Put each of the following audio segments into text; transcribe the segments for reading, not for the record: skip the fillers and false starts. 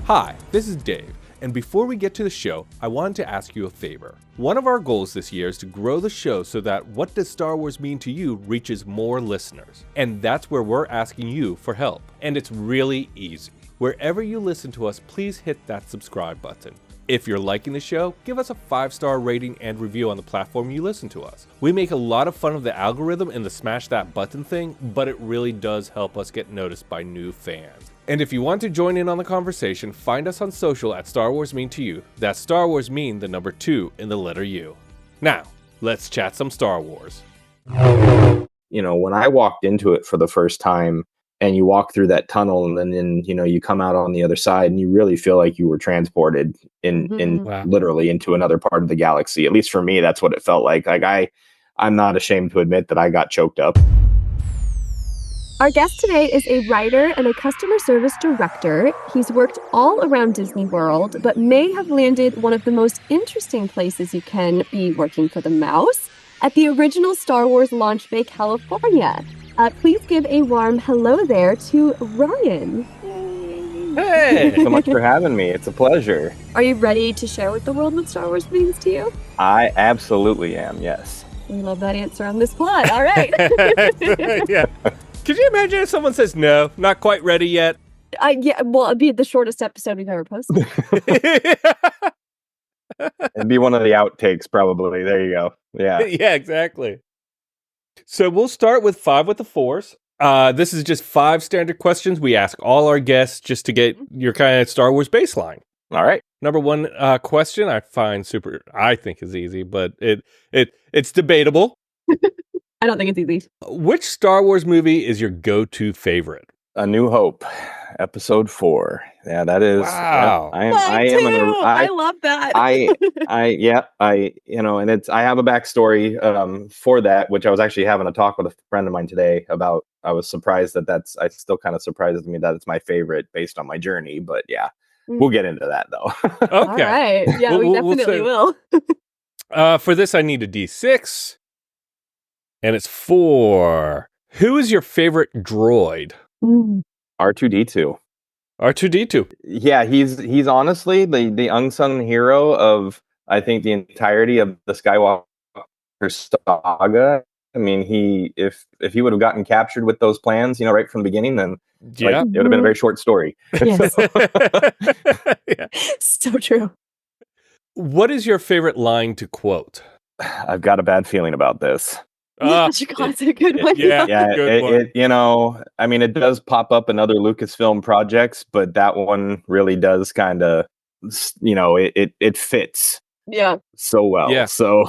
Hi, this is Dave, and before we get to the show, I wanted to ask you a favor. One of our goals this year is to grow the show so that What Does Star Wars Mean to You reaches more listeners. And that's where we're asking you for help. And it's really easy. Wherever you listen to us, please hit that subscribe button. If you're liking the show, give us a 5-star rating and review on the platform you listen to us. We make a lot of fun of the algorithm and the smash that button thing, but it really does help us get noticed by new fans. And if you want to join in on the conversation, find us on social at Star Wars Mean to You. That's Star Wars Mean, the number 2 in the letter U. Now, let's chat some Star Wars. You know, when I walked into it for the first time, and you walk through that tunnel and then, you know, you come out on the other side and you really feel like you were transported literally into another part of the galaxy. At least for me, that's what it felt like. I'm not ashamed to admit that I got choked up. Our guest today is a writer and a customer service director. He's worked all around Disney World, but may have landed one of the most interesting places you can be working for the mouse, at the original Star Wars Launch Bay, California. Please give a warm hello there to Ryan. Hey! Thanks so much for having me. It's a pleasure. Are you ready to share what the world with Star Wars means to you? I absolutely am, yes. We love that answer on this plot. All right. Yeah. Could you imagine if someone says, no, not quite ready yet? Yeah, well, it'd be the shortest episode we've ever posted. It'd be one of the outtakes, probably. There you go. Yeah. Yeah, exactly. So we'll start with 5 with the Force. This is just 5 standard questions we ask all our guests just to get your kind of Star Wars baseline. All right. Number 1 question I think is easy, but it's debatable. I don't think it's easy. Which Star Wars movie is your go-to favorite? A New Hope, Episode 4. Yeah, that is. Wow. I love that. And I have a backstory for that, which I was actually having a talk with a friend of mine today about. I was surprised it still kind of surprises me that it's my favorite based on my journey, but yeah, we'll get into that though. Okay. All right. Yeah, we definitely will. For this, I need a D6, and it's 4. Who is your favorite droid? R2-D2. R2-D2. Yeah, he's honestly the unsung hero of, I think, the entirety of the Skywalker saga. I mean, if he would have gotten captured with those plans, right from the beginning, then it would have been a very short story. Yes. Yeah. So true. What is your favorite line to quote? I've got a bad feeling about this. Such a classic, good one. Yeah, I mean, it does pop up in other Lucasfilm projects, but that one really does kind of, it fits. Yeah. So well. Yeah. So,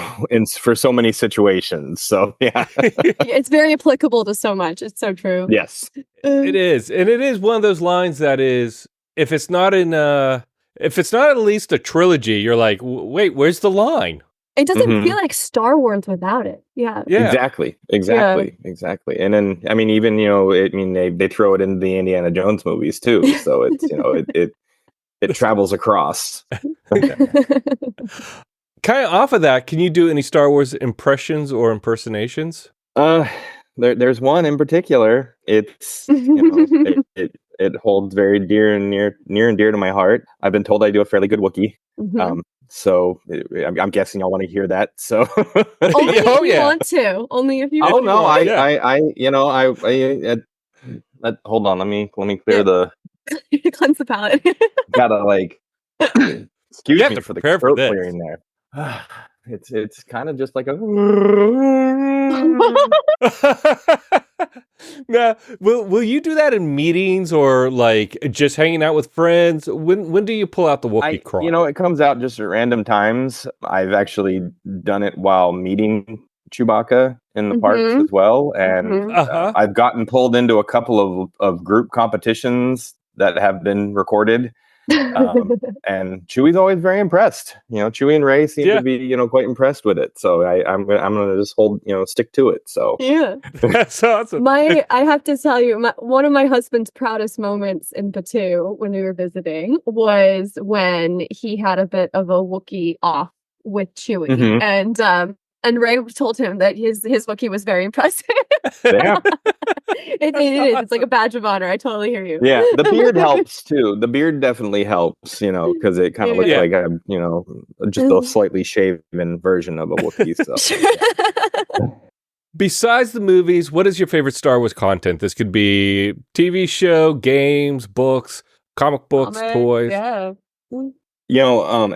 for so many situations. So, yeah. It's very applicable to so much. It's so true. Yes. It is. And it is one of those lines that is, if it's not at least a trilogy, you're like, wait, where's the line? It doesn't feel like Star Wars without it. Yeah. Exactly. And then, I mean, even, they throw it in the Indiana Jones movies too. So it's, it travels across. Kind of off of that, can you do any Star Wars impressions or impersonations? There's one in particular. It's, it holds very near and dear to my heart. I've been told I do a fairly good Wookiee. So I'm guessing y'all want to hear that. So only if you want to. Only if you. Oh no, want. Hold on. Let me clear the. Cleanse the palate. Gotta excuse me for the throat for clearing there. It's kind of just like a. Now, will you do that in meetings or just hanging out with friends? When do you pull out the Wookiee crawl? It comes out just at random times. I've actually done it while meeting Chewbacca in the parks as well, and I've gotten pulled into a couple of group competitions that have been recorded. And Chewie's always very impressed. Chewie and Rey seem to be, quite impressed with it. So I'm gonna just stick to it. So yeah, that's awesome. I have to tell you, one of my husband's proudest moments in Batuu when we were visiting was when he had a bit of a Wookiee off with Chewie, and And Ray told him that his Wookiee was very impressive. Yeah. It is. It's like a badge of honor. I totally hear you. Yeah, the beard helps too. The beard definitely helps, because it kind of looks like just a slightly shaven version of a Wookiee. So. Besides the movies, what is your favorite Star Wars content? This could be TV show, games, books, comic books, toys. Yeah.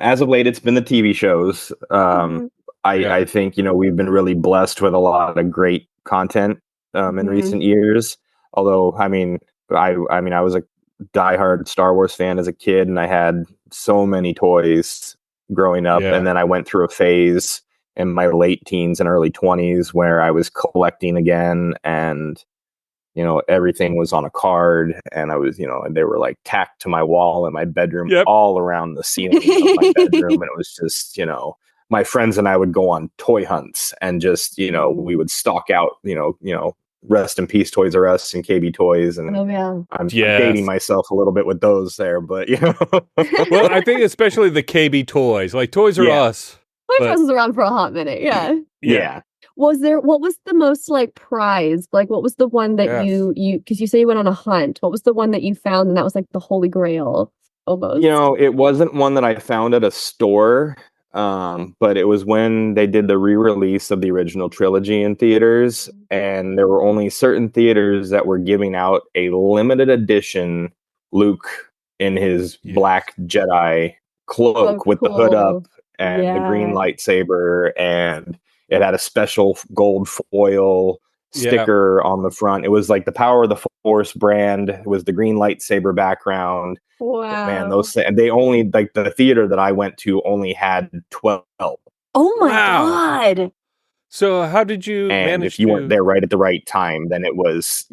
As of late, it's been the TV shows. I think, we've been really blessed with a lot of great content in recent years. Although, I was a diehard Star Wars fan as a kid, and I had so many toys growing up. And then I went through a phase in my late teens and early 20s where I was collecting again, and everything was on a card, and I was, and they were like tacked to my wall in my bedroom, all around the ceiling of my bedroom. And it was just, my friends and I would go on toy hunts, and just, we would stalk out, rest in peace Toys R Us and KB Toys. And I'm dating myself a little bit with those there, but Well, I think especially the KB Toys, like Toys R Us. Toys R Us was around for a hot minute. Yeah. What was the most prized? Like, what was the one that you because you say you went on a hunt. What was the one that you found and that was like the holy grail almost? It wasn't one that I found at a store, but it was when they did the re-release of the original trilogy in theaters, and there were only certain theaters that were giving out a limited edition Luke in his black Jedi cloak with the hood up and the green lightsaber, and it had a special gold foil sticker on the front. It was like the Power of the Force brand. It was the green lightsaber background. Wow. Man, they only, like, the theater that I went to only had 12. Oh my God. So how did you manage And if you weren't there right at the right time, then it was,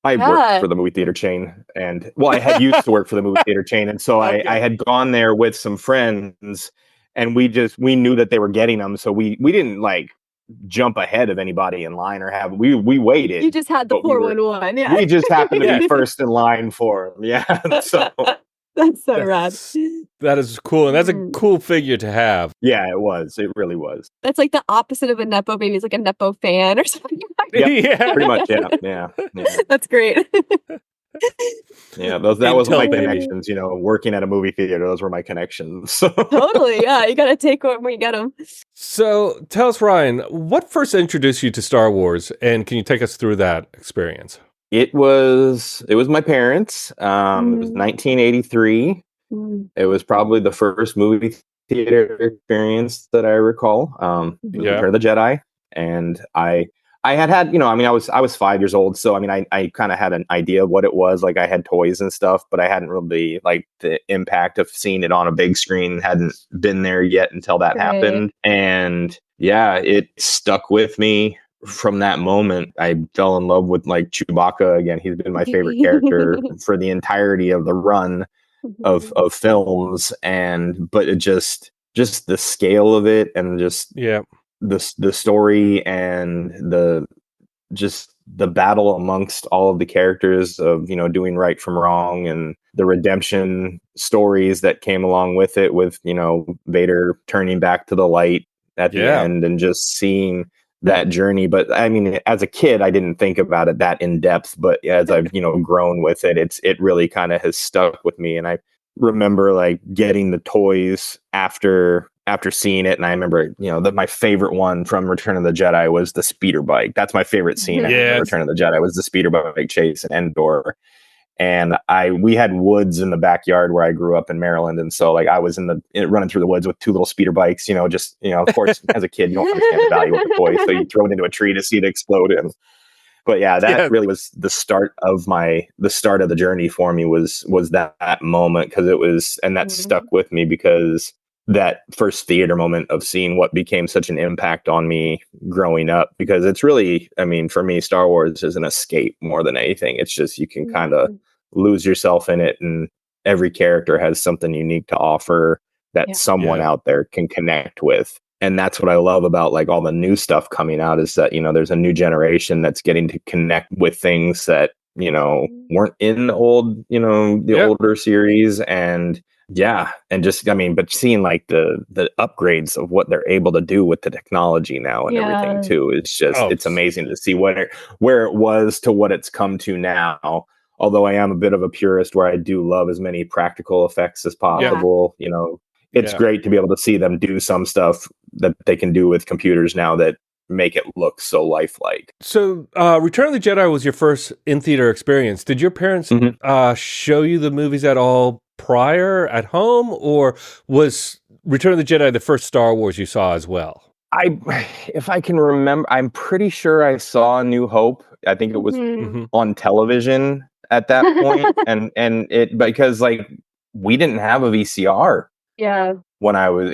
I worked for the movie theater chain, and I had used to work for the movie theater chain. And so I had gone there with some friends, and we knew that they were getting them. So we didn't like jump ahead of anybody in line or we waited. You just had the 411. Yeah. We just happened to be first in line for them. Yeah. So that's so rad. That is cool. And that's a cool figure to have. Yeah, it was. It really was. That's like the opposite of a Nepo baby. It's like a Nepo fan or something. Yeah, pretty much. Yeah. That's great. Yeah, that was my connections, working at a movie theater. Those were my connections. Totally, yeah. You got to take them when you get them. So tell us, Ryan, what first introduced you to Star Wars, and can you take us through that experience? It was my parents. It was 1983. It was probably the first movie theater experience that I recall. Return of the Jedi, and I had, I was 5 years old. So, I kind of had an idea of what it was. Like, I had toys and stuff, but I hadn't really, like, the impact of seeing it on a big screen hadn't been there yet until that happened. And it stuck with me from that moment. I fell in love with, like, Chewbacca again. He's been my favorite character for the entirety of the run of films. But it just the scale of it, and just, the story, and the battle amongst all of the characters of, doing right from wrong, and the redemption stories that came along with it, with, Vader turning back to the light at the end, and just seeing that journey. But as a kid, I didn't think about it that in depth, but as I've, grown with it, it really kind of has stuck with me. And I remember, like, getting the toys after seeing it, and I remember, that my favorite one from Return of the Jedi was the speeder bike. That's my favorite scene in Return of the Jedi, was the speeder bike chase in Endor. And we had woods in the backyard where I grew up in Maryland, and so, like, I was running through the woods with two little speeder bikes. Of course, as a kid, you don't understand the value of the toy, so you throw it into a tree to see it explode. But that really was the start of the journey for me, was that moment, because it was, and that stuck with me, because that first theater moment of seeing what became such an impact on me growing up, because it's really, for me, Star Wars is an escape more than anything. It's just, you can kind of lose yourself in it, and every character has something unique to offer that someone out there can connect with. And that's what I love about, like, all the new stuff coming out, is that, there's a new generation that's getting to connect with things that, weren't in the old, the older series. And Yeah, and just but seeing like the upgrades of what they're able to do with the technology now and everything too, it's amazing to see where it was to what it's come to now. Although I am a bit of a purist where I do love as many practical effects as possible, it's great to be able to see them do some stuff that they can do with computers now that make it look so lifelike. So, Return of the Jedi was your first in-theater experience. Did your parents show you the movies at all prior at home, or was Return of the Jedi the first Star Wars you saw as well? If I can remember, I'm pretty sure I saw New Hope. I think it was on television at that point, and it because like we didn't have a VCR. Yeah. When I was,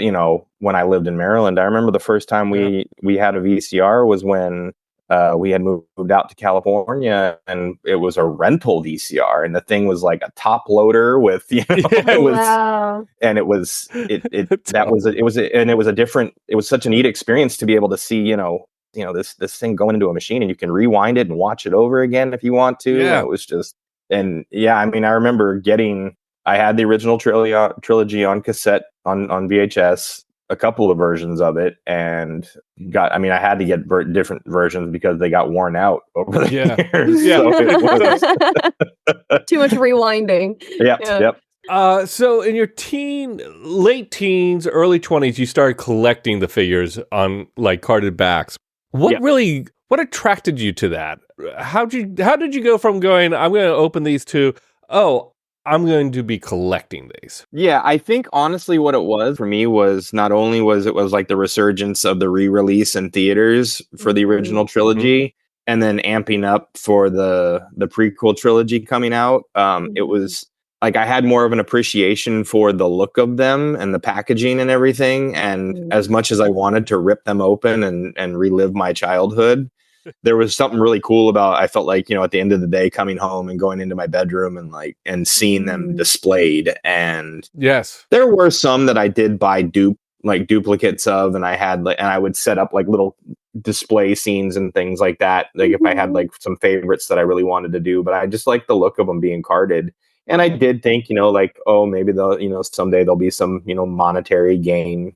when I lived in Maryland, I remember the first time we had a VCR was when we had moved out to California, and it was a rental VCR, and the thing was like a top loader with, it was such a neat experience to be able to see, this thing going into a machine, and you can rewind it and watch it over again if you want to. Yeah. It was just, I remember I had the original trilogy on cassette on VHS, a couple of versions of it, and I had to get different versions because they got worn out over the years. Yeah. So it was too much rewinding. Yep. So in your late teens, early 20s, you started collecting the figures on like carded backs. What attracted you to that? How did you go from going, I'm going to open these to, I'm going to be collecting these? Yeah, I think honestly what it was for me was not only was it like the resurgence of the re-release in theaters for the original trilogy, and then amping up for the prequel trilogy coming out. It was like I had more of an appreciation for the look of them and the packaging and everything. And as much as I wanted to rip them open and relive my childhood, there was something really cool about, I felt like, at the end of the day, coming home and going into my bedroom and seeing them displayed. And yes, there were some that I did buy duplicates of, and I would set up like little display scenes and things like that. Like if I had like some favorites that I really wanted to do, but I just like the look of them being carded. And I did think, maybe they'll, someday there'll be some, monetary gain,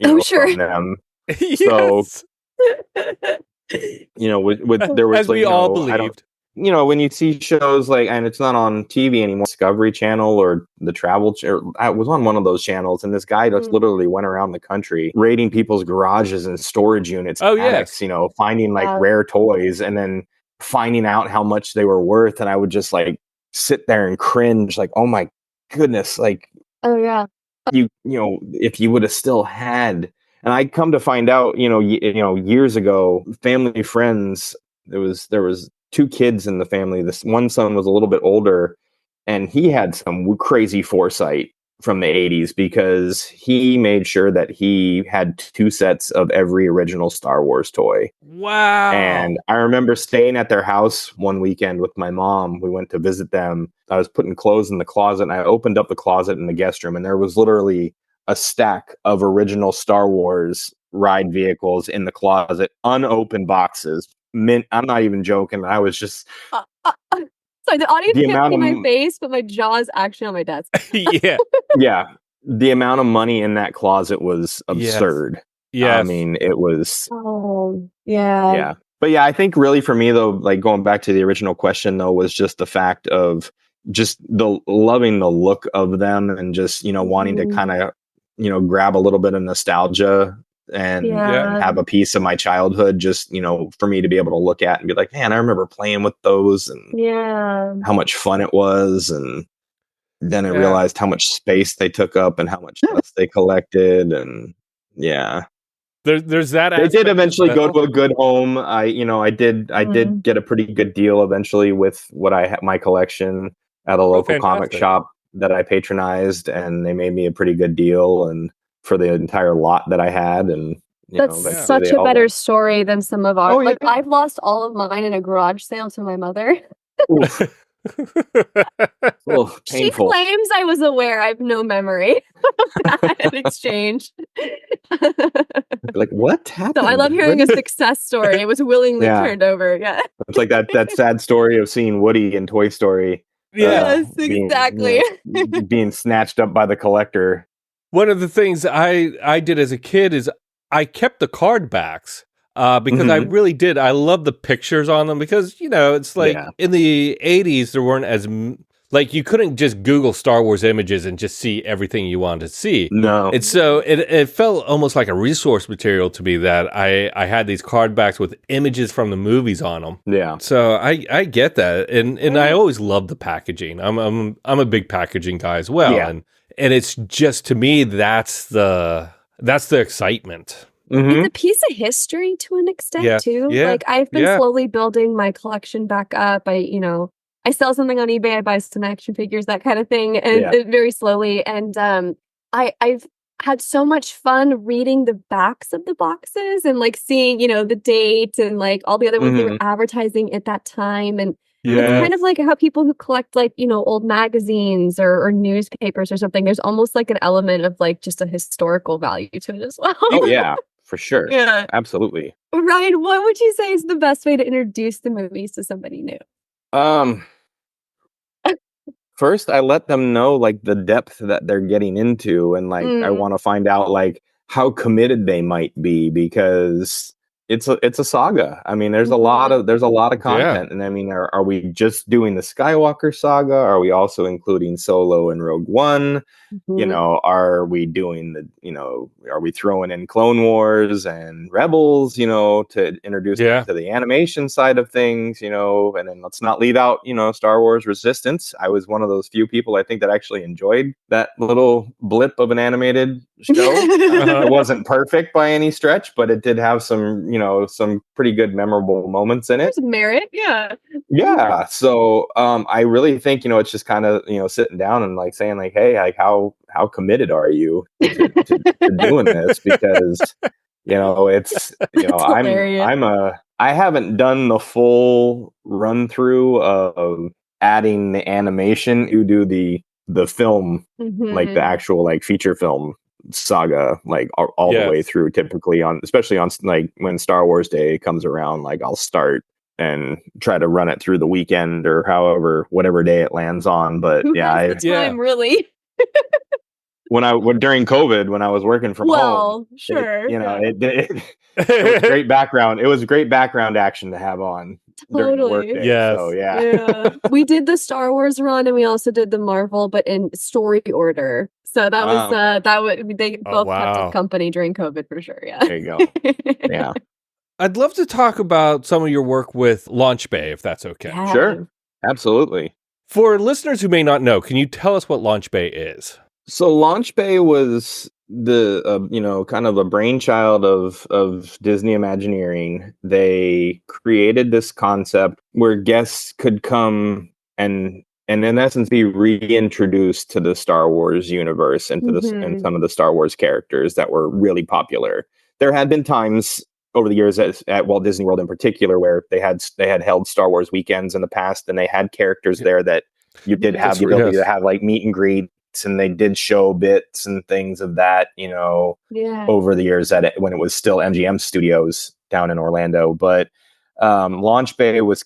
from them. Yes. So, there was, as we all believed. When you see shows like, and it's not on TV anymore, Discovery Channel or the Travel, I was on one of those channels, and this guy just literally went around the country raiding people's garages and storage units, attics, finding like rare toys, and then finding out how much they were worth. And I would just like sit there and cringe, like, oh my goodness, like, if you would have still had. And I'd come to find out, years ago, family friends, there was two kids in the family. This one son was a little bit older, and he had some crazy foresight from the 80s because he made sure that he had 2 sets of every original Star Wars toy. Wow. And I remember staying at their house one weekend with my mom. We went to visit them. I was putting clothes in the closet, and I opened up the closet in the guest room, and there was literally a stack of original Star Wars ride vehicles in the closet, unopened boxes. I'm not even joking. I was just... Sorry, the audience can't see my face, but my jaw is actually on my desk. Yeah. Yeah. The amount of money in that closet was absurd. Yes. I mean, it was... Oh, yeah. Yeah. But yeah, I think really for me, though, like going back to the original question, though, was just the fact of just loving the look of them and just, wanting to kind of, grab a little bit of nostalgia and have a piece of my childhood, just, for me to be able to look at and be like, man, I remember playing with those and how much fun it was. And then I realized how much space they took up and how much dust they collected. And there's that. They did eventually go to a good home. I did get a pretty good deal eventually with what I had my collection at a local comic shop that I patronized, and they made me a pretty good deal and for the entire lot that I had. And that's such a better story than some of our. I've lost all of mine in a garage sale to my mother. She claims I was aware. I have no memory of that in exchange. Like, what happened? So I love hearing a success story. It was willingly turned over. Yeah. It's like that sad story of seeing Woody in Toy Story Yes, exactly. Being snatched up by the collector. One of the things I did as a kid is I kept the card backs because I really did. I love the pictures on them because, it's like in the 80s, there weren't as... Like, you couldn't just Google Star Wars images and just see everything you wanted to see. No. And so it felt almost like a resource material to me that I had these card backs with images from the movies on them. Yeah. So I get that. And I always love the packaging. I'm a big packaging guy as well. Yeah. And it's just, to me, that's the excitement. It's a piece of history to an extent, too. Yeah. Like, I've been slowly building my collection back up. I sell something on eBay, I buy some action figures, that kind of thing, and very slowly. And I've had so much fun reading the backs of the boxes and like seeing, the date and like all the other ones they were advertising at that time. And it's kind of like how people who collect like, old magazines or newspapers or something, there's almost like an element of like just a historical value to it as well. Oh, yeah, for sure. Yeah. Absolutely. Ryan, what would you say is the best way to introduce the movies to somebody new? First, I let them know like the depth that they're getting into, and like I want to find out like how committed they might be, because it's a saga. I mean, there's a lot of content, and I mean, are we just doing the Skywalker saga? Are we also including Solo and Rogue One? Are we doing are we throwing in Clone Wars and Rebels, to introduce them to the animation side of things, and then let's not leave out, Star Wars Resistance. I was one of those few people, I think, that actually enjoyed that little blip of an animated show. It wasn't perfect by any stretch, but it did have some, some pretty good memorable moments in it. There's merit, yeah. Yeah. So I really think, it's just kind of, sitting down and like saying like, hey, like how committed are you to doing this? Because, it's, I haven't done the full run through of adding the animation to do the film, like the actual like feature film saga, like all the way through, typically especially on like when Star Wars Day comes around, like I'll start and try to run it through the weekend or whatever day it lands on. But time really. During COVID, when I was working from home, sure, it was great background. It was great background action to have on during the workday. Yes. So we did the Star Wars run, and we also did the Marvel, but in story order. So that was they both kept us company during COVID for sure. Yeah. There you go. Yeah. I'd love to talk about some of your work with Launch Bay, if that's okay. Yeah. Sure. Absolutely. For listeners who may not know, can you tell us what Launch Bay is? So Launch Bay was the, kind of a brainchild of Disney Imagineering. They created this concept where guests could come and in essence be reintroduced to the Star Wars universe and to and some of the Star Wars characters that were really popular. There had been times over the years at Walt Disney World in particular where they had held Star Wars weekends in the past, and they had characters there that you did have the ability to have like meet and greets, and they did show bits and things of that, over the years when it was still MGM Studios down in Orlando. But Launch Bay was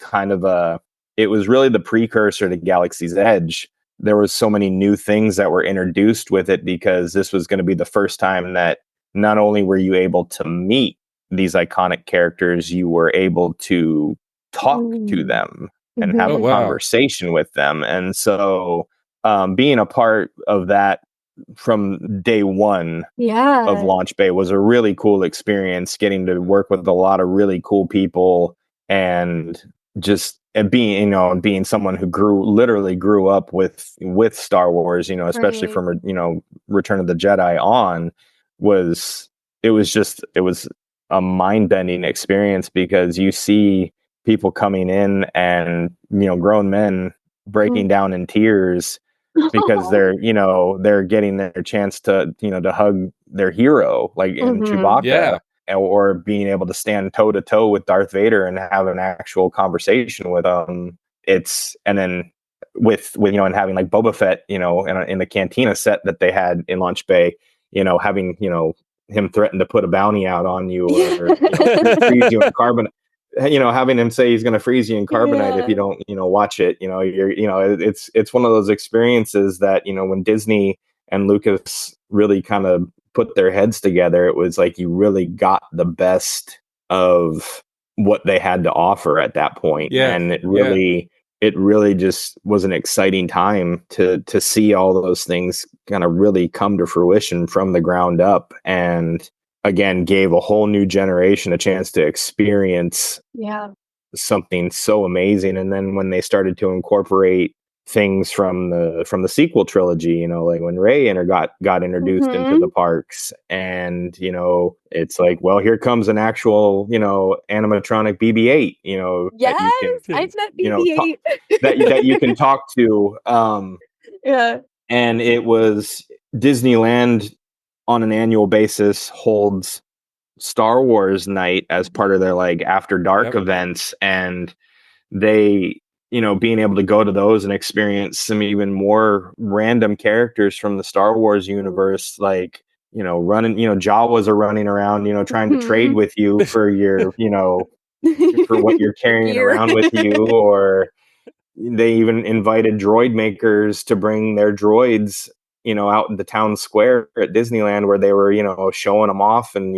it was really the precursor to Galaxy's Edge. There was so many new things that were introduced with it, because this was going to be the first time that not only were you able to meet these iconic characters, you were able to talk to them and have a conversation with them. And so being a part of that from day one of Launch Bay was a really cool experience, getting to work with a lot of really cool people, and just being someone who literally grew up with Star Wars, especially from Return of the Jedi on, it was a mind-bending experience, because you see people coming in and grown men breaking down in tears because they're getting their chance to hug their hero, like in Chewbacca, or being able to stand toe to toe with Darth Vader and have an actual conversation with him. And then with and having like Boba Fett, in the Cantina set that they had in Launch Bay, having him threaten to put a bounty out on you, or freeze you in carbon. having him say he's going to freeze you in carbonite if you don't, watch it, it's one of those experiences that, when Disney and Lucas really kind of put their heads together, it was like you really got the best of what they had to offer at that point. Yeah. And it really just was an exciting time to see all those things kind of really come to fruition from the ground up, and again gave a whole new generation a chance to experience something so amazing. And then when they started to incorporate things from the sequel trilogy, like when Rey got introduced into the parks, and it's like, well, here comes an actual animatronic BB-8, yes, that you can, I've met BB-8 that you can talk to, and it was Disneyland on an annual basis holds Star Wars night as part of their like after dark events, and they being able to go to those and experience some even more random characters from the Star Wars universe, like running, Jawas are running around, trying to trade with you for your for what you're carrying around with you. Or they even invited droid makers to bring their droids out in the town square at Disneyland, where they were, showing them off and,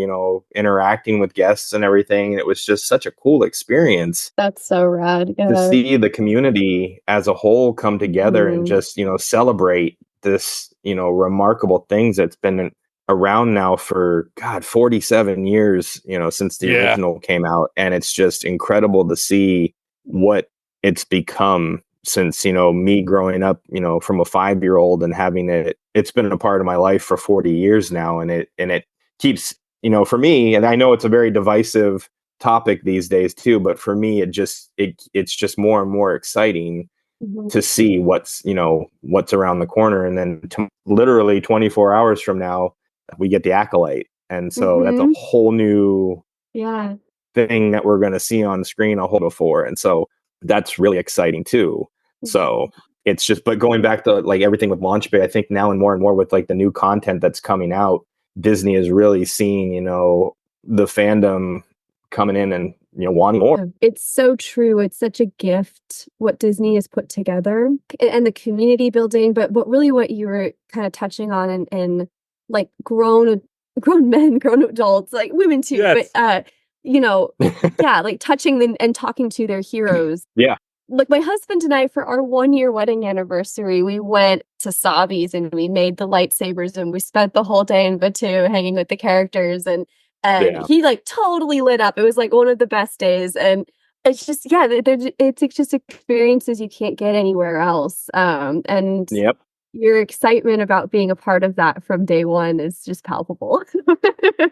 interacting with guests and everything. And it was just such a cool experience. That's so rad. Yeah. To see the community as a whole come together and just, celebrate this, remarkable things that's been around now for 47 years, since the original came out. And it's just incredible to see what it's become since, me growing up, from a 5-year-old and having it's been a part of my life for 40 years now. And it keeps, for me, and I know it's a very divisive topic these days too, but for me, it's just more and more exciting to see what's around the corner. And then literally 24 hours from now, we get the Acolyte. And so that's a whole new thing that we're going to see on screen a whole before. And so that's really exciting too. So it's just, but going back to like everything with Launch Bay, I think now and more with like the new content that's coming out, Disney is really seeing, the fandom coming in and, wanting more. It's so true. It's such a gift what Disney has put together and the community building, but really what you were kind of touching on and like grown men, grown adults, like women too, but like touching them and talking to their heroes. Yeah. Like my husband and I, for our 1-year wedding anniversary, we went to Savi's and we made the lightsabers and we spent the whole day in Batuu hanging with the characters, and he like totally lit up. It was like one of the best days, and it's just it's just experiences you can't get anywhere else. And your excitement about being a part of that from day one is just palpable.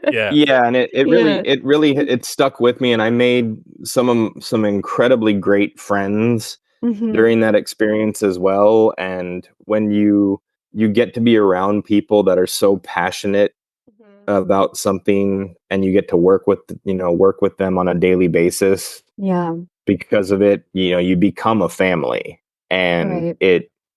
And it really stuck with me, and I made some incredibly great friends during that experience as well. And when you get to be around people that are so passionate about something, and you get to work with them on a daily basis, because of it, you become a family. And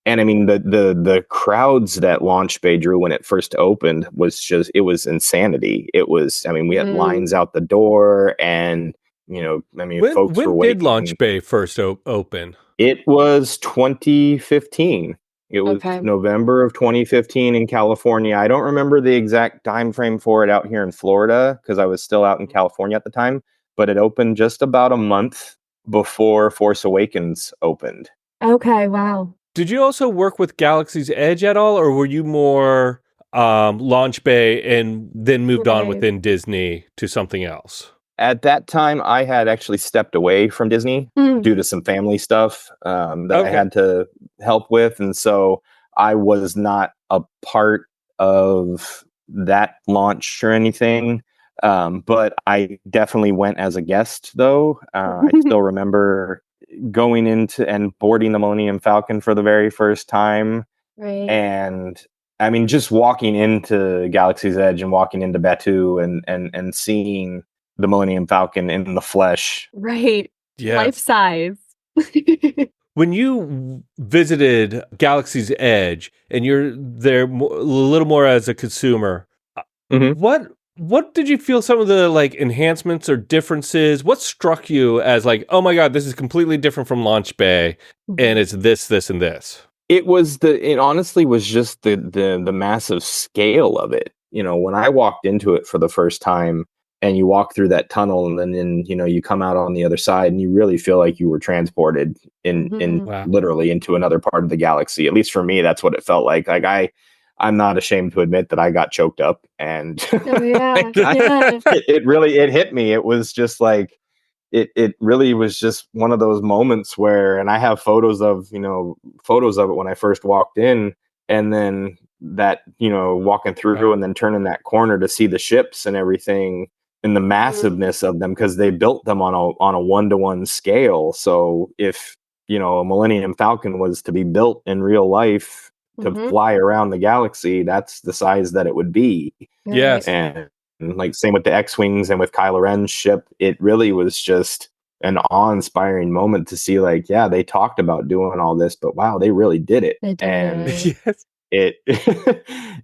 and I mean, the crowds that Launch Bay drew when it first opened it was insanity. It was, I mean, we had lines out the door, and folks were waiting. When did Launch Bay first open? It was 2015. It was November of 2015 in California. I don't remember the exact time frame for it out here in Florida, because I was still out in California at the time, but it opened just about a month before Force Awakens opened. Okay, wow. Did you also work with Galaxy's Edge at all, or were you more Launch Bay and then moved on within Disney to something else? At that time, I had actually stepped away from Disney due to some family stuff that I had to help with. And so I was not a part of that launch or anything. But I definitely went as a guest, though. I still remember going into and boarding the Millennium Falcon for the very first time. And I mean, just walking into Galaxy's Edge and walking into Batuu and seeing the Millennium Falcon in the flesh. Life size. When you visited Galaxy's Edge and you're there a little more as a consumer, what what did you feel some of the like enhancements or differences? What struck you as like, oh my God, this is completely different from Launch Bay, and it's this, this, and this? It honestly was just the massive scale of it. When I walked into it for the first time and you walk through that tunnel and then you come out on the other side and you really feel like you were transported in Wow. literally into another part of the galaxy. At least for me, that's what it felt like. Like I'm not ashamed to admit that I got choked up and it hit me. It was just like, it really was just one of those moments where, and I have photos of it when I first walked in, and then that, walking through and then turning that corner to see the ships and everything and the massiveness of them, because they built them on a 1-to-1 scale. So if, a Millennium Falcon was to be built in real life to fly around the galaxy, that's the size that it would be. Yes. And like same with the X-Wings and with Kylo Ren's ship, it really was just an awe-inspiring moment to see, like, yeah, they talked about doing all this, but wow, they really did it. And Yes. it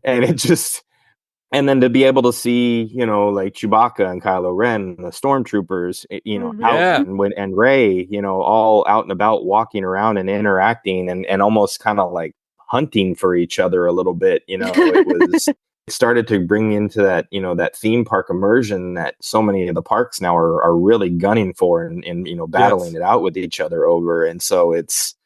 and it just, and then to be able to see, like Chewbacca and Kylo Ren, the stormtroopers, out and Rey, all out and about, walking around and interacting and almost kind of like hunting for each other a little bit. It started to bring into that, that theme park immersion that so many of the parks now are really gunning for and battling it out with each other over. And so it's,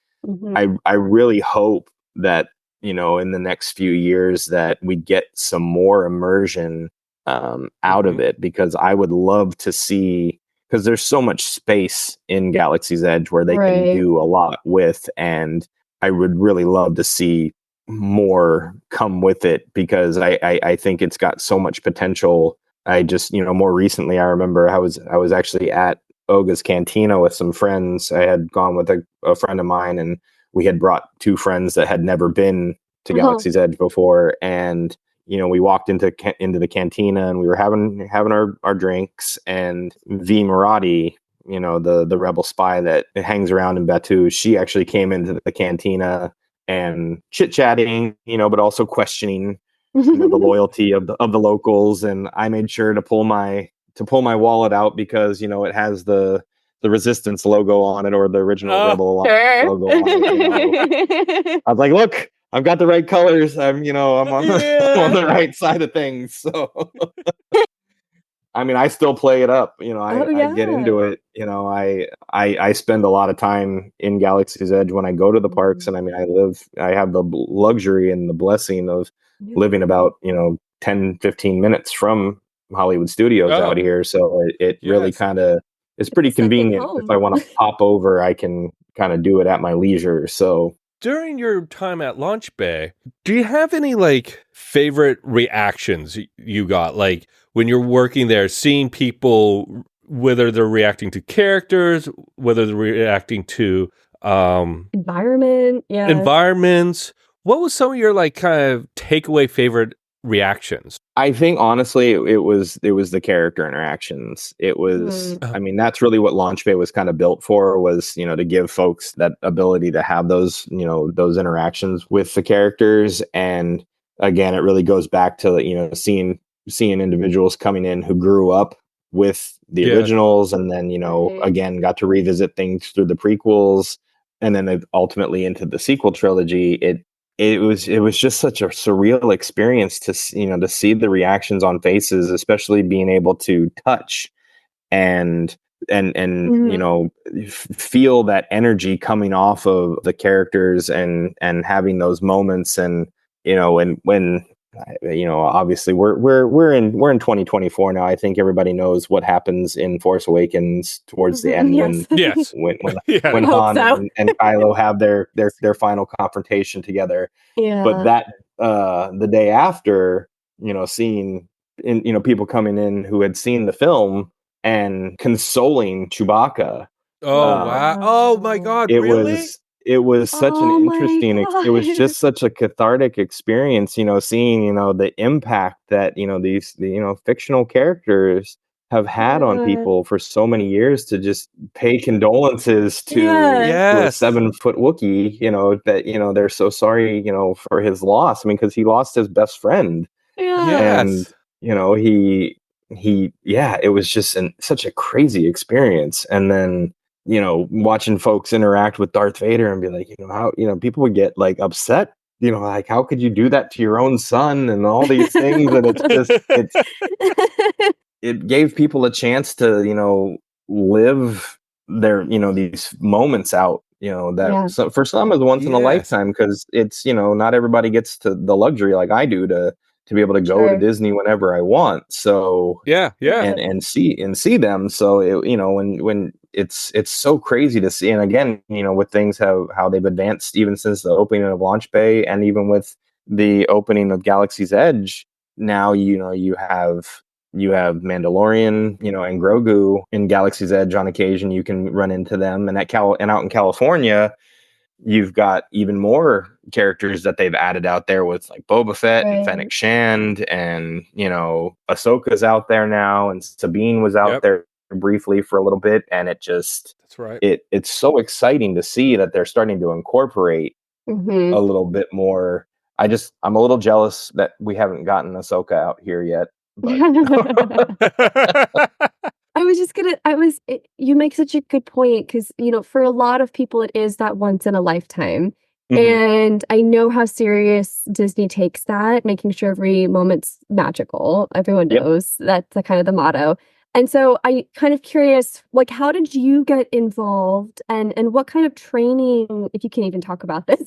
I really hope that, in the next few years that we get some more immersion out of it, because I would love to see, because there's so much space in Galaxy's Edge where they can do a lot with, and I would really love to see more come with it, because I think it's got so much potential. I just, more recently, I remember I was actually at Oga's Cantina with some friends. I had gone with a friend of mine, and we had brought 2 friends that had never been to Galaxy's Edge before. And, we walked into the cantina and we were having our drinks, and V Marati, the rebel spy that hangs around in Batuu, she actually came into the cantina and chit-chatting, but also questioning the loyalty of the locals. And I made sure to pull my wallet out because, it has the Resistance logo on it, or the original Rebel Alliance logo on it. I was like, look, I've got the right colors. I'm on the right side of things. So I mean, I still play it up. I get into it. I spend a lot of time in Galaxy's Edge when I go to the parks. And I mean, I have the luxury and the blessing of living about, 10, 15 minutes from Hollywood Studios out here. So it really kind of, it's pretty convenient. If I want to pop over, I can kind of do it at my leisure. So during your time at Launch Bay, do you have any like favorite reactions you got? Like when you're working there, seeing people, whether they're reacting to characters, whether they're reacting to environments. What was some of your like kind of takeaway favorite reactions? I think honestly it was the character interactions. It was I mean, that's really what Launch Bay was kind of built for, was, to give folks that ability to have those, those interactions with the characters. And again, it really goes back to, seeing individuals coming in who grew up with the originals, and then, again, got to revisit things through the prequels, and then ultimately into the sequel trilogy. It was just such a surreal experience to see the reactions on faces, especially being able to touch and feel that energy coming off of the characters, and having those moments. And when obviously we're in 2024 now. I think everybody knows what happens in Force Awakens towards the end, when Han and Kylo have their final confrontation together. But that the day after, seeing people coming in who had seen the film and consoling Chewbacca. Wow! Oh my God! Really? It was such an interesting, it was just such a cathartic experience, seeing, the impact that, these, fictional characters have had on people for so many years, to just pay condolences to a 7-foot Wookiee, that, they're so sorry, for his loss. I mean, because he lost his best friend. And, yeah, it was just such a crazy experience. And then, watching folks interact with Darth Vader and be like, how, people would get like upset, like, how could you do that to your own son and all these things? And it gave people a chance to, live their, these moments out, that for some is once in a lifetime, because it's, not everybody gets to the luxury like I do to be able to go to Disney whenever I want. So and see them. So when it's so crazy to see. And again, with things how they've advanced even since the opening of Launch Bay, and even with the opening of Galaxy's Edge, now you have Mandalorian, and Grogu in Galaxy's Edge. On occasion, you can run into them, and out in California, you've got even more characters that they've added out there with like Boba Fett and Fennec Shand, and Ahsoka's out there now, and Sabine was out there briefly for a little bit, and it's so exciting to see that they're starting to incorporate a little bit more. I'm a little jealous that we haven't gotten Ahsoka out here yet. But you make such a good point, because, for a lot of people, it is that once in a lifetime. And I know how serious Disney takes that, making sure every moment's magical. Everyone knows that's kind of the motto. And so I kind of curious, like, how did you get involved, and what kind of training, if you can even talk about this,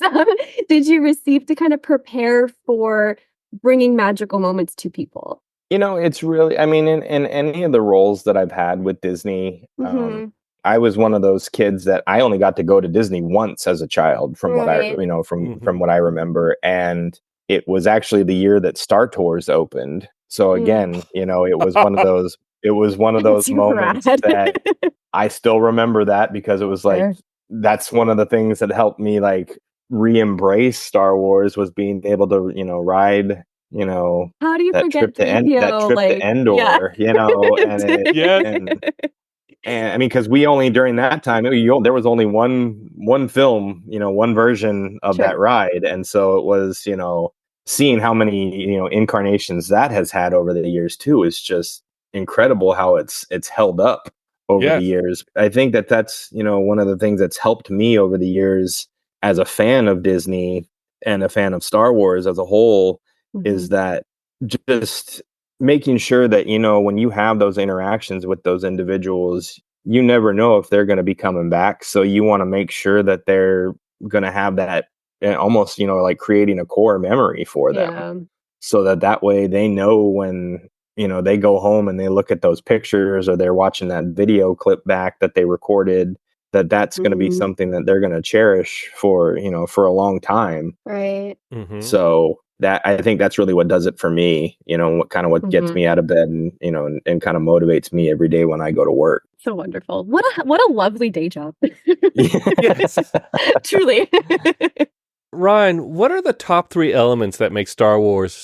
did you receive to kind of prepare for bringing magical moments to people? It's really, I mean, in any of the roles that I've had with Disney, I was one of those kids that I only got to go to Disney once as a child, from what I, from what I remember. And it was actually the year that Star Tours opened. So again, it was one of those moments that I still remember that, because it was like, that's one of the things that helped me like re-embrace Star Wars, was being able to, ride, how do you forget to Endor, and I mean, because we only, during that time, there was only one film, one version of that ride, and so it was, seeing how many incarnations that has had over the years too is just incredible. How it's held up over the years. I think that's one of the things that's helped me over the years as a fan of Disney and a fan of Star Wars as a whole, is that just making sure that, when you have those interactions with those individuals, you never know if they're going to be coming back. So you want to make sure that they're going to have that, almost, like creating a core memory for them, so that way they know when, they go home and they look at those pictures, or they're watching that video clip back that they recorded, that's going to be something that they're going to cherish for, for a long time. Right. So that, I think that's really what does it for me, what gets me out of bed, and, and kind of motivates me every day when I go to work. So wonderful. What a lovely day job. Yes. Truly. Ryan, what are the top 3 elements that make Star Wars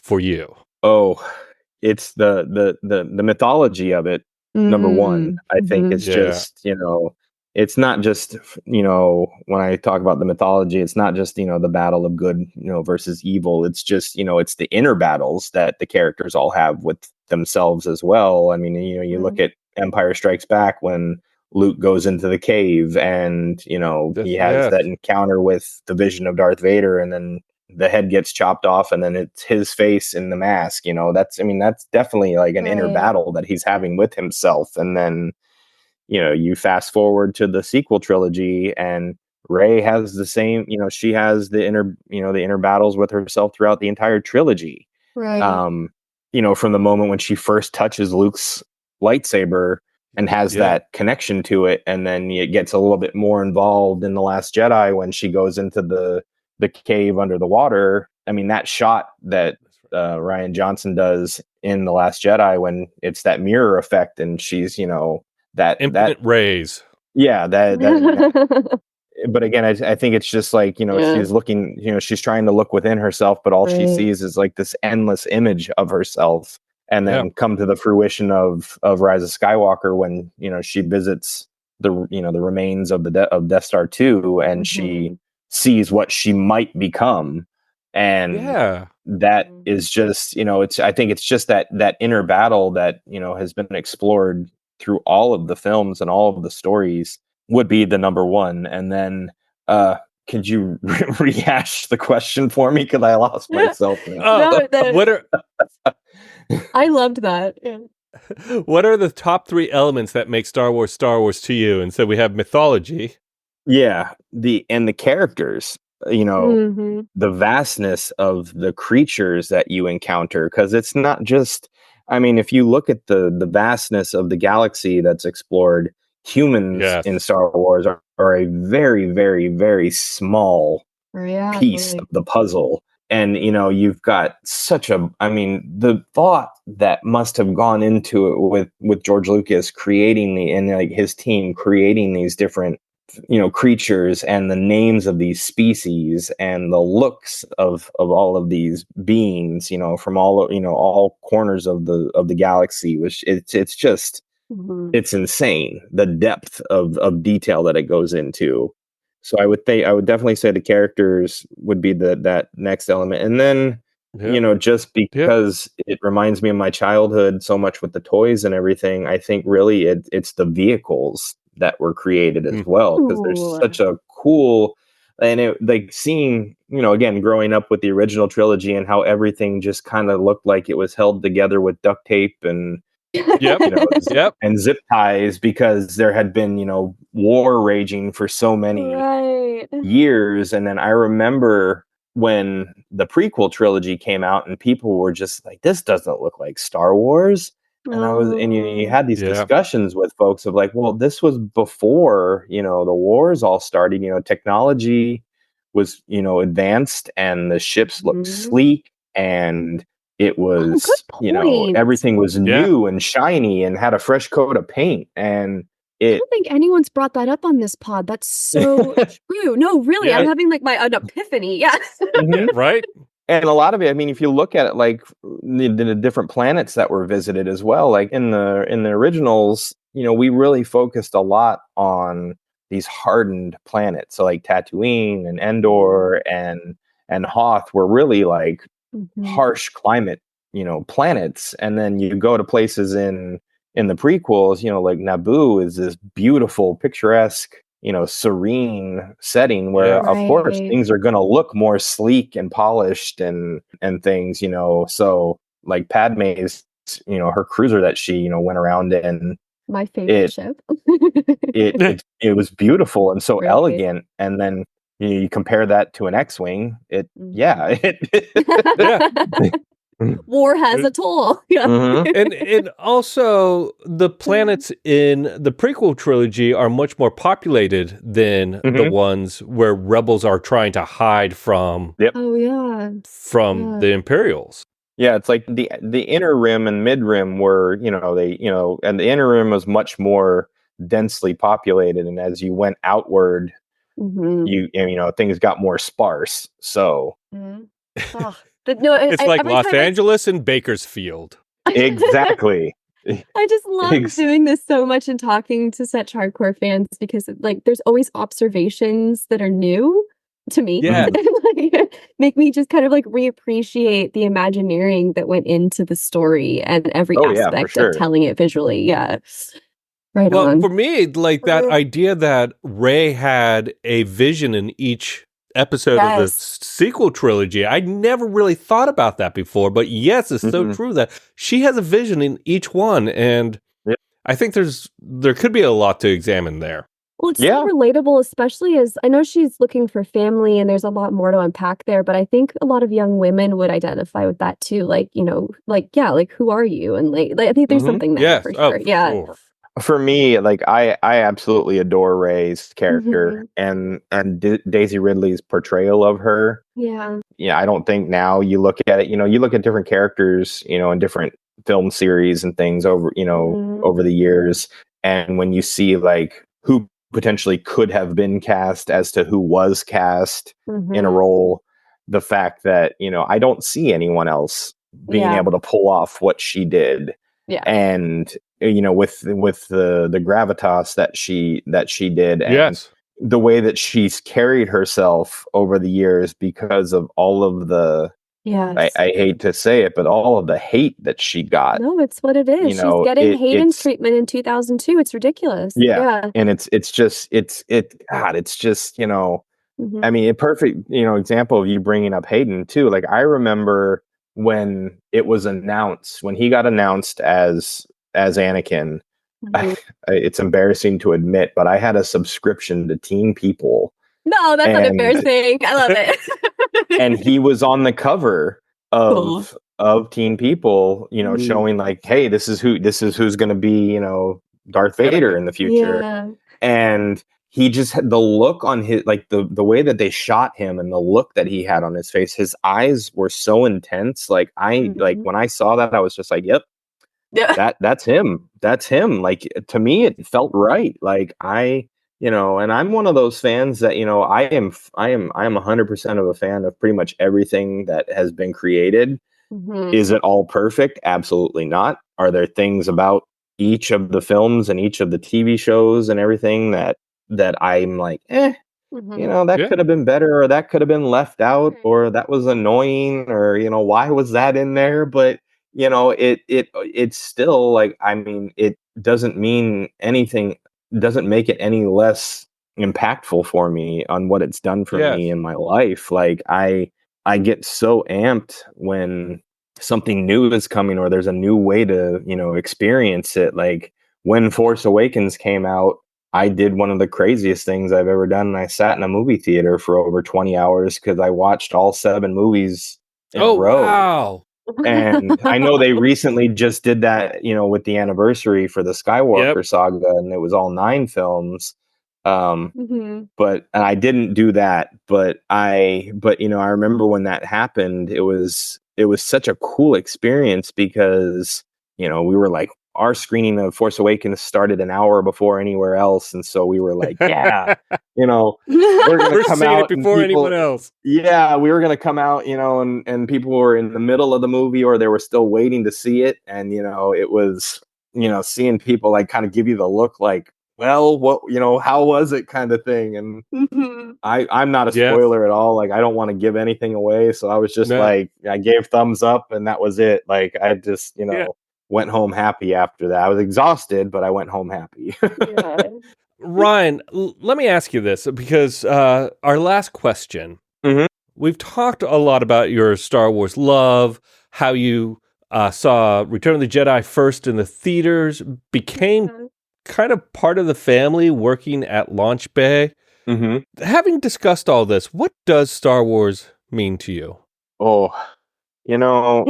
for you? Oh, it's the mythology of it. Number one, I think it's just, it's not just, when I talk about the mythology, it's not just, the battle of good, versus evil. It's just, it's the inner battles that the characters all have with themselves as well. I mean, you look at Empire Strikes Back, when Luke goes into the cave, and, he has that encounter with the vision of Darth Vader, and then the head gets chopped off, and then it's his face in the mask. That's definitely like an inner battle that he's having with himself. And then, you fast forward to the sequel trilogy, and Rey has the same, she has the inner battles with herself throughout the entire trilogy. Right. From the moment when she first touches Luke's lightsaber and has that connection to it. And then it gets a little bit more involved in The Last Jedi, when she goes into the cave under the water. I mean, that shot that Rian Johnson does in The Last Jedi, when it's that mirror effect, and she's, that infinite rays. Yeah, that but again, I think it's just like, she's looking, she's trying to look within herself, but all she sees is like this endless image of herself. And then come to the fruition of Rise of Skywalker, when, she visits the remains of of Death Star 2, and she sees what she might become. And that is just, I think it's just that inner battle that, has been explored through all of the films and all of the stories would be the number one. And then, could you rehash the question for me? Because I lost myself now. I loved that. Yeah. What are the top 3 elements that make Star Wars to you? And so we have mythology. Yeah, the characters, the vastness of the creatures that you encounter, because it's not just, if you look at the vastness of the galaxy that's explored, humans in Star Wars are a very, very, very small piece of the puzzle. And, you've got such the thought that must have gone into it with George Lucas creating his team creating these different, creatures and the names of these species and the looks of all of these beings, from all corners of the galaxy, which it's just, it's insane, the depth of detail that it goes into. So I would definitely say the characters would be that next element. And then, just because it reminds me of my childhood so much with the toys and everything, I think really it's the vehicles that were created as well, because there's such a cool, and it, like, seeing, again, growing up with the original trilogy and how everything just kind of looked like it was held together with duct tape and and zip ties, because there had been, war raging for so many years. And then I remember when the prequel trilogy came out and people were just like, this doesn't look like Star Wars. And you had these discussions with folks of like, well, this was before, the wars all started, technology was, advanced, and the ships looked sleek, and it was, everything was new and shiny and had a fresh coat of paint. And I don't think anyone's brought that up on this pod. That's so true. No, really, I'm having like an epiphany. Yes. Right. And a lot of it, if you look at it, like the different planets that were visited as well, like in the originals, we really focused a lot on these hardened planets. So like Tatooine and Endor and Hoth were really like harsh climate, planets. And then you go to places in the prequels, like Naboo is this beautiful, picturesque, serene setting where of course things are going to look more sleek and polished and things, so like Padme's, her cruiser that she, went around in, my favorite ship. it was beautiful and so elegant. And then you compare that to an X-Wing, war has a toll. And also the planets in the prequel trilogy are much more populated than the ones where rebels are trying to hide from the Imperials. Yeah, it's like the inner rim and mid rim were, and the inner rim was much more densely populated, and as you went outward, things got more sparse. So it's like Los Angeles and Bakersfield. Exactly. I just love doing this so much and talking to such hardcore fans, because like there's always observations that are new to me. Yeah. Make me just kind of like reappreciate the Imagineering that went into the story and every aspect of telling it visually. Yeah. Right on. Well, for me, like that idea that Rey had a vision in each episode of the sequel trilogy, I never really thought about that before, but yes, it's so true that she has a vision in each one, and I think there could be a lot to examine there. Well, it's so relatable, especially as I know she's looking for family and there's a lot more to unpack there, but I think a lot of young women would identify with that too. Like, like who are you? And like I think there's something there for sure. Sure. For me, like I absolutely adore Rey's character and Daisy Ridley's portrayal of her. Yeah. Yeah, I don't think now you look at it, you look at different characters, in different film series and things over the years, and when you see like who potentially could have been cast as to who was cast in a role, the fact that, I don't see anyone else being able to pull off what she did. Yeah. And with the gravitas that she did, and the way that she's carried herself over the years because of all of the, yes. I hate to say it, but all of the hate that she got. No, it's what it is. You know, she's getting Hayden's treatment in 2002. It's ridiculous. Yeah. And it's just, God, it's just, you know, I mean, a perfect, you know, example of you bringing up Hayden too. Like, I remember when it was announced, when he got announced as Anakin, it's embarrassing to admit, but I had a subscription to Teen People. No, that's not embarrassing. I love it. And he was on the cover of Teen People, you know, showing like, hey, this is who's going to be, you know, Darth Vader in the future. Yeah. And he just had the look on his, like the way that they shot him and the look that he had on his face, his eyes were so intense. Like like when I saw that, I was just like, yep, that's him. That's him. Like, to me, it felt right. Like, you know, and I'm one of those fans that, you know, I am 100% of a fan of pretty much everything that has been created. Is it all perfect? Absolutely not. Are there things about each of the films and each of the TV shows and everything that I'm like, you know, that could have been better, or that could have been left out, or that was annoying, or, you know, why was that in there? But, you know, it's still like, I mean, it doesn't mean anything, doesn't make it any less impactful for me on what it's done for me in my life. Like, I get so amped when something new is coming, or there's a new way to, you know, experience it. Like, when Force Awakens came out, I did one of the craziest things I've ever done. And I sat in a movie theater for over 20 hours because I watched all 7 movies in a row. Wow. And I know they recently just did that, you know, with the anniversary for the Skywalker saga, and it was all 9 films. But I didn't do that. But you know, I remember when that happened, it was such a cool experience because, you know, we were like, our screening of Force Awakens started an hour before anywhere else, and so we were like, yeah, you know, we're gonna come out before anyone else. Yeah, we were gonna come out, you know, and people were in the middle of the movie, or they were still waiting to see it, and, you know, it was, you know, seeing people like kind of give you the look like, well, what, you know, how was it, kind of thing. And I'm not a spoiler at all. Like, I don't want to give anything away, so I was just like, I gave thumbs up, and that was it. Like, I just, you know, went home happy after that. I was exhausted, but I went home happy. Ryan, let me ask you this, because our last question, we've talked a lot about your Star Wars love, how you saw Return of the Jedi first in the theaters, became kind of part of the family working at Launch Bay. Having discussed all this, what does Star Wars mean to you? Oh, you know,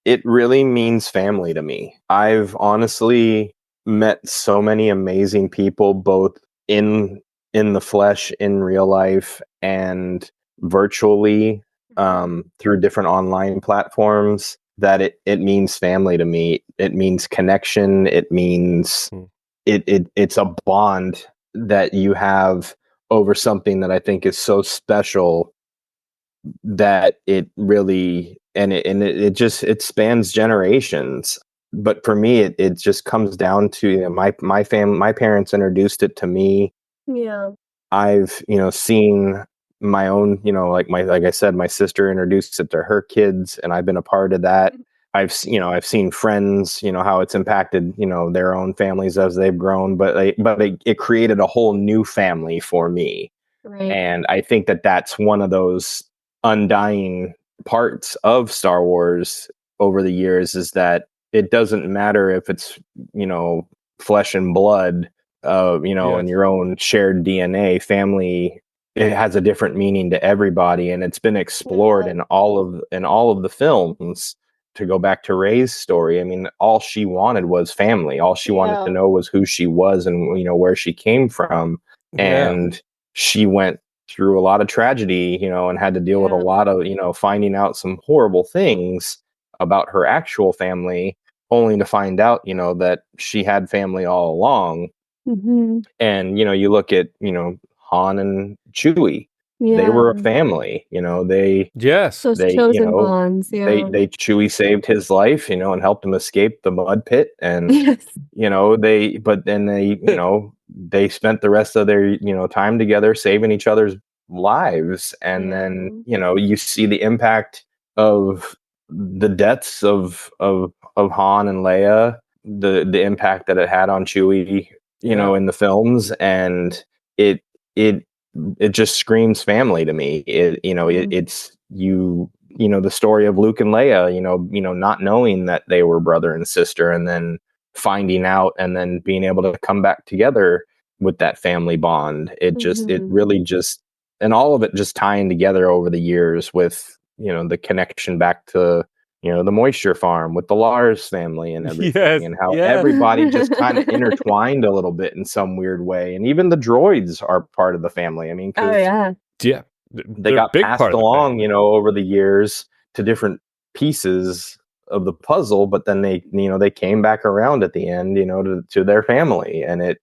it really means family to me. I've honestly met so many amazing people, both in the flesh, in real life, and virtually, through different online platforms, that it means family to me. It means connection. It means it's a bond that you have over something that I think is so special, that it really, and it spans generations. But for me, it just comes down to, you know, my parents introduced it to me. I've, you know, seen my own, you know, like I said, my sister introduced it to her kids, and I've been a part of that. I've seen friends, you know, how it's impacted, you know, their own families as they've grown, but it created a whole new family for me. And I think that that's one of those undying parts of Star Wars over the years, is that it doesn't matter if it's, you know, flesh and blood, you know, and your own shared DNA. Family, it has a different meaning to everybody, and it's been explored in all of the films. To go back to Rey's story, I mean, all she wanted was family. All she wanted to know was who she was and, you know, where she came from. And she went through a lot of tragedy, you know, and had to deal with a lot of, you know, finding out some horrible things about her actual family, only to find out, you know, that she had family all along. And, you know, you look at, you know, Han and Chewie. They were a family, you know, those chosen, you know, bonds. They Chewie saved his life, you know, and helped him escape the mud pit. And, you know, but then they, you know, they spent the rest of their, time together saving each other's lives. And then, you see the impact of the deaths of Han and Leia, the impact that it had on Chewie, in the films, and it just screams family to me. It's the story of Luke and Leia, not knowing that they were brother and sister, and then finding out, and then being able to come back together with that family bond. It really just, and all of it just tying together over the years with, the connection back to, the moisture farm with the Lars family and everything, and how everybody just kind of intertwined a little bit in some weird way. And even the droids are part of the family. I mean, they got passed along, over the years to different pieces of the puzzle, but then they came back around at the end, to their family. And it,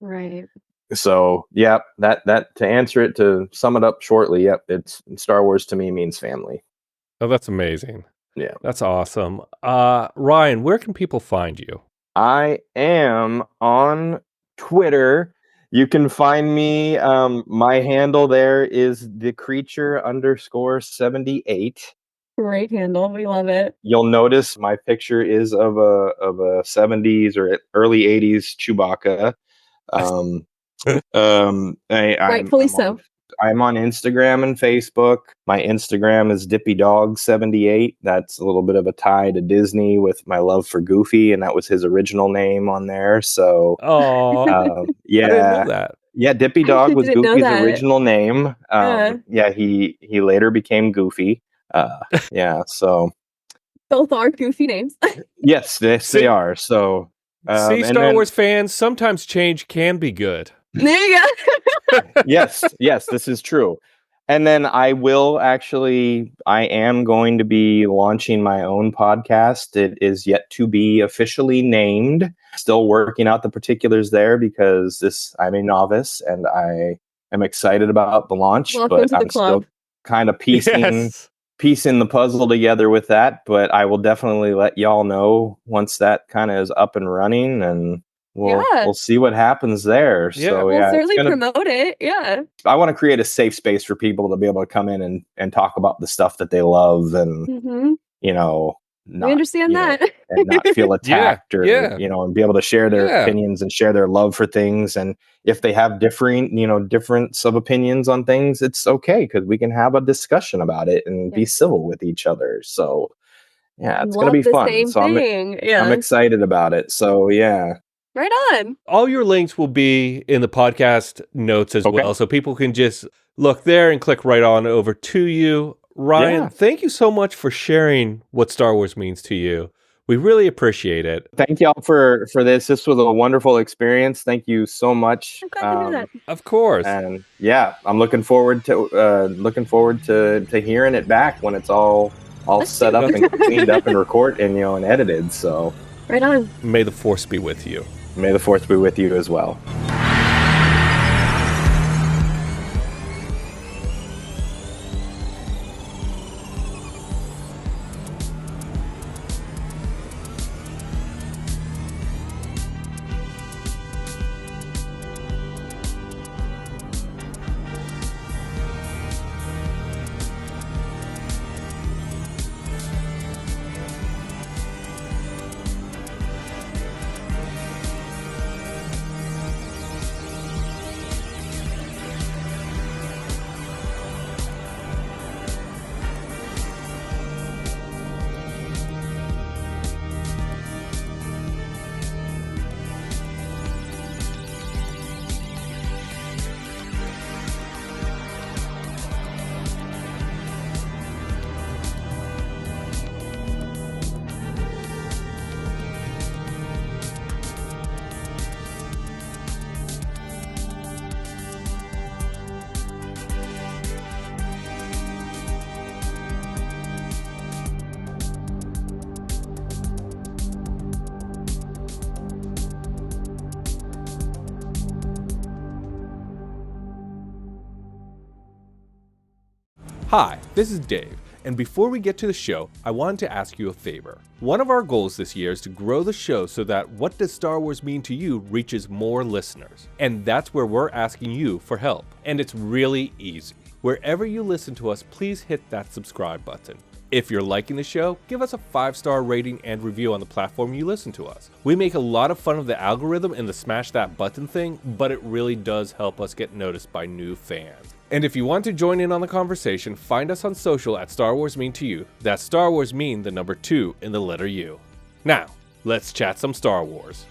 so that to answer it, to sum it up shortly, it's Star Wars to me means family. Oh, that's amazing. Yeah. That's awesome. Ryan, where can people find you? I am on Twitter. You can find me. My handle there is thecreature_78. Great handle. We love it. You'll notice my picture is of a 70s or early 80s Chewbacca. Rightfully so. I'm on Instagram and Facebook. My Instagram is DippyDog78. That's a little bit of a tie to Disney with my love for Goofy, and that was his original name on there. So, I didn't know that. Yeah, Dippy Dog was Goofy's original name. He later became Goofy. So both are Goofy names. Yes, they are. So, Star Wars fans, sometimes change can be good. There you go. yes, this is true. And then I am going to be launching my own podcast. It is yet to be officially named. Still working out the particulars there, because I'm a novice and I am excited about the launch. Welcome to the club. Still kind of piecing the puzzle together with that. But I will definitely let y'all know once that kind of is up and running, and we'll see what happens there. Yeah. So we'll certainly promote it. Yeah. I want to create a safe space for people to be able to come in and talk about the stuff that they love, and not, we understand that, and not feel attacked and be able to share their opinions and share their love for things. And if they have difference of opinions on things, it's okay, because we can have a discussion about it and be civil with each other. So it's going to be fun. So I'm excited about it. So right on. All your links will be in the podcast notes as well, so people can just look there and click right on over to you. Ryan, thank you so much for sharing what Star Wars means to you. We really appreciate it. Thank y'all for this. This was a wonderful experience. Thank you so much. I'm glad to hear that. Of course. And I'm looking forward to hearing it back when it's all set up and cleaned up and recorded and edited. So right on. May the Force be with you. May the Force be with you as well. Hi, this is Dave, And before we get to the show, I wanted to ask you a favor. One of our goals this year is to grow the show so that What Does Star Wars Mean to You reaches more listeners. And that's where we're asking you for help. And it's really easy. Wherever you listen to us, please hit that subscribe button. If you're liking the show, give us a 5-star rating and review on the platform you listen to us. We make a lot of fun of the algorithm and the smash that button thing, but it really does help us get noticed by new fans. And if you want to join in on the conversation, find us on social at Star Wars Mean to You. That's Star Wars Mean, the number 2 in the letter U. Now, let's chat some Star Wars.